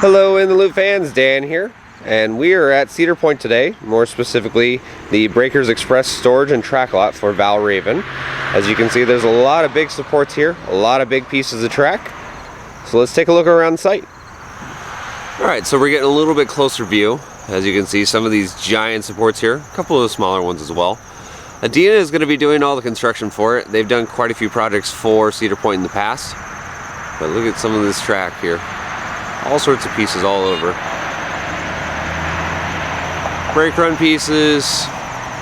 Hello In the Loop fans, Dan here, and we are at Cedar Point today, more specifically the Breakers Express storage and track lot for Valravn. As you can see, there's a lot of big supports here, a lot of big pieces of track, so let's take a look around the site. Alright, so we're getting a little bit closer view. As you can see, some of these giant supports here, a couple of the smaller ones as well. Adina is going to be doing all the construction for it. They've done quite a few projects for Cedar Point in the past, but look at some of this track here. All sorts of pieces all over. Brake run pieces,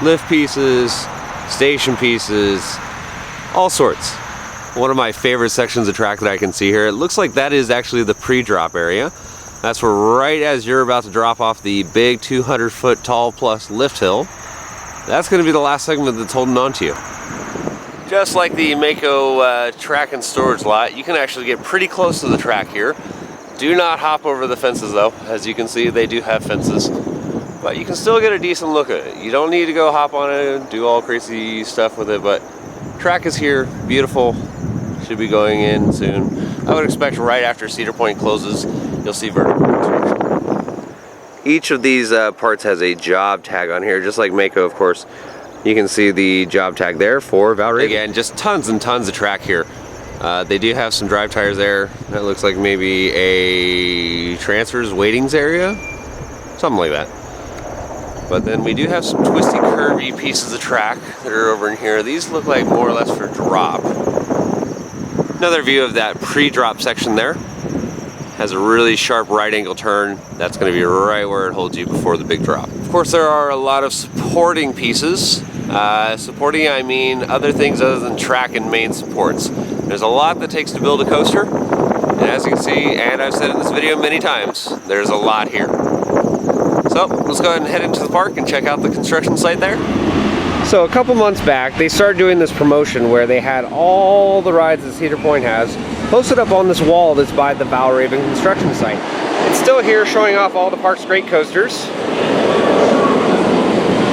lift pieces, station pieces, all sorts. One of my favorite sections of track that I can see here, it looks like that is actually the pre-drop area. That's where right as you're about to drop off the big 200-foot tall plus lift hill, that's going to be the last segment that's holding on to you. Just like the Mako track and storage lot, you can actually get pretty close to the track here. Do not hop over the fences though. As you can see, they do have fences, but you can still get a decent look at it. You don't need to go hop on it and do all crazy stuff with it, but track is here, beautiful, should be going in soon. I would expect right after Cedar Point closes, you'll see vertical construction. Each of these parts has a job tag on here, just like Mako, of course. You can see the job tag there for Valravn. Again, just tons and tons of track here. They do have some drive tires there. That looks like maybe a transfers weightings area, something like that. But then we do have some twisty, curvy pieces of track that are over in here. These look like more or less for drop. Another view of that pre-drop section there. Has a really sharp right angle turn. That's going to be right where it holds you before the big drop. Of course, there are a lot of supporting pieces. Supporting, I mean other things other than track and main supports. There's a lot that takes to build a coaster, and as you can see, and I've said in this video many times, there's a lot here. So let's go ahead and head into the park and check out the construction site there. So a couple months back, they started doing this promotion where they had all the rides that Cedar Point has posted up on this wall that's by the Valravn construction site. It's still here showing off all the park's great coasters.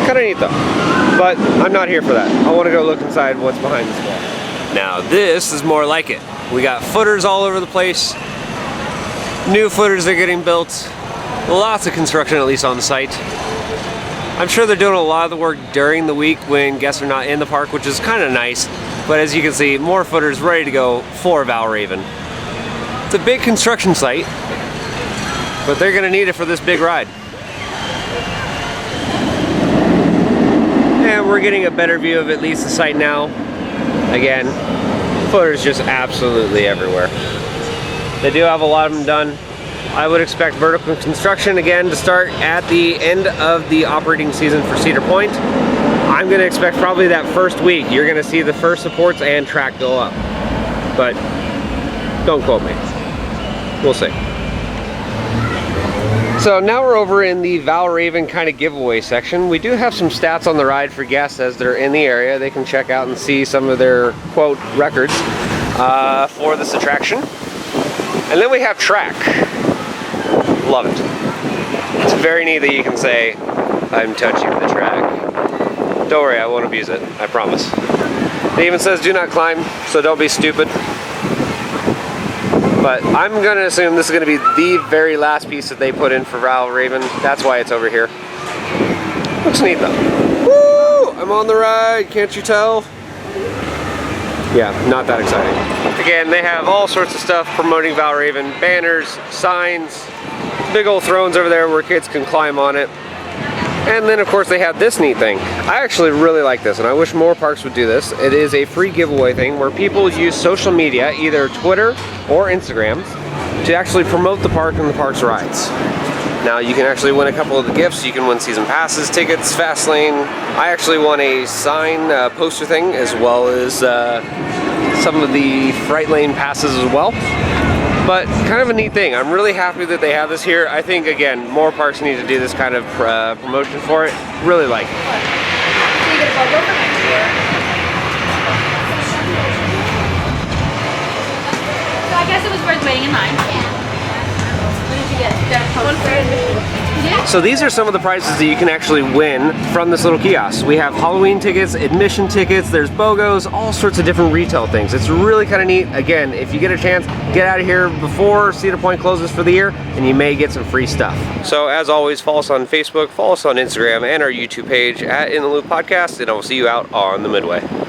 Kind of neat though, but I'm not here for that. I want to go look inside what's behind this wall. Now this is more like it. We got footers all over the place. New footers are getting built. Lots of construction, at least on the site. I'm sure they're doing a lot of the work during the week when guests are not in the park, which is kind of nice. But as you can see, more footers ready to go for Valravn. It's a big construction site, but they're going to need it for this big ride. And we're getting a better view of at least the site now. Again, footers just absolutely everywhere. They do have a lot of them done. I would expect vertical construction again to start at the end of the operating season for Cedar Point. I'm going to expect probably that first week you're going to see the first supports and track go up. But don't quote me. We'll see. So now we're over in the Valravn kind of giveaway section. We do have some stats on the ride for guests as they're in the area. They can check out and see some of their, quote, records for this attraction. And then we have track. Love it. It's very neat that you can say, I'm touching the track. Don't worry, I won't abuse it, I promise. It even says do not climb, so don't be stupid. But I'm gonna assume this is gonna be the very last piece that they put in for Valravn. That's why it's over here. Looks neat though. Woo! I'm on the ride, can't you tell? Yeah, not that exciting. Again, they have all sorts of stuff promoting Valravn. Banners, signs, big old thrones over there where kids can climb on it. And then of course they have this neat thing. I actually really like this and I wish more parks would do this. It is a free giveaway thing where people use social media, either Twitter or Instagram, to actually promote the park and the park's rides. Now you can actually win a couple of the gifts. You can win season passes, tickets, fast lane. I actually won a sign poster thing as well as some of the fright lane passes as well. But kind of a neat thing. I'm really happy that they have this here. I think, again, more parks need to do this kind of promotion for it. Really like it. So you get a photo for next year? So I guess it was worth waiting in line. Yeah. What did you get? One for admission. So these are some of the prizes that you can actually win from this little kiosk. We have Halloween tickets, admission tickets, there's BOGOs, all sorts of different retail things. It's really kind of neat. Again, if you get a chance, get out of here before Cedar Point closes for the year, and you may get some free stuff. So as always, follow us on Facebook, follow us on Instagram, and our YouTube page at In the Loop Podcast, and I will see you out on the Midway.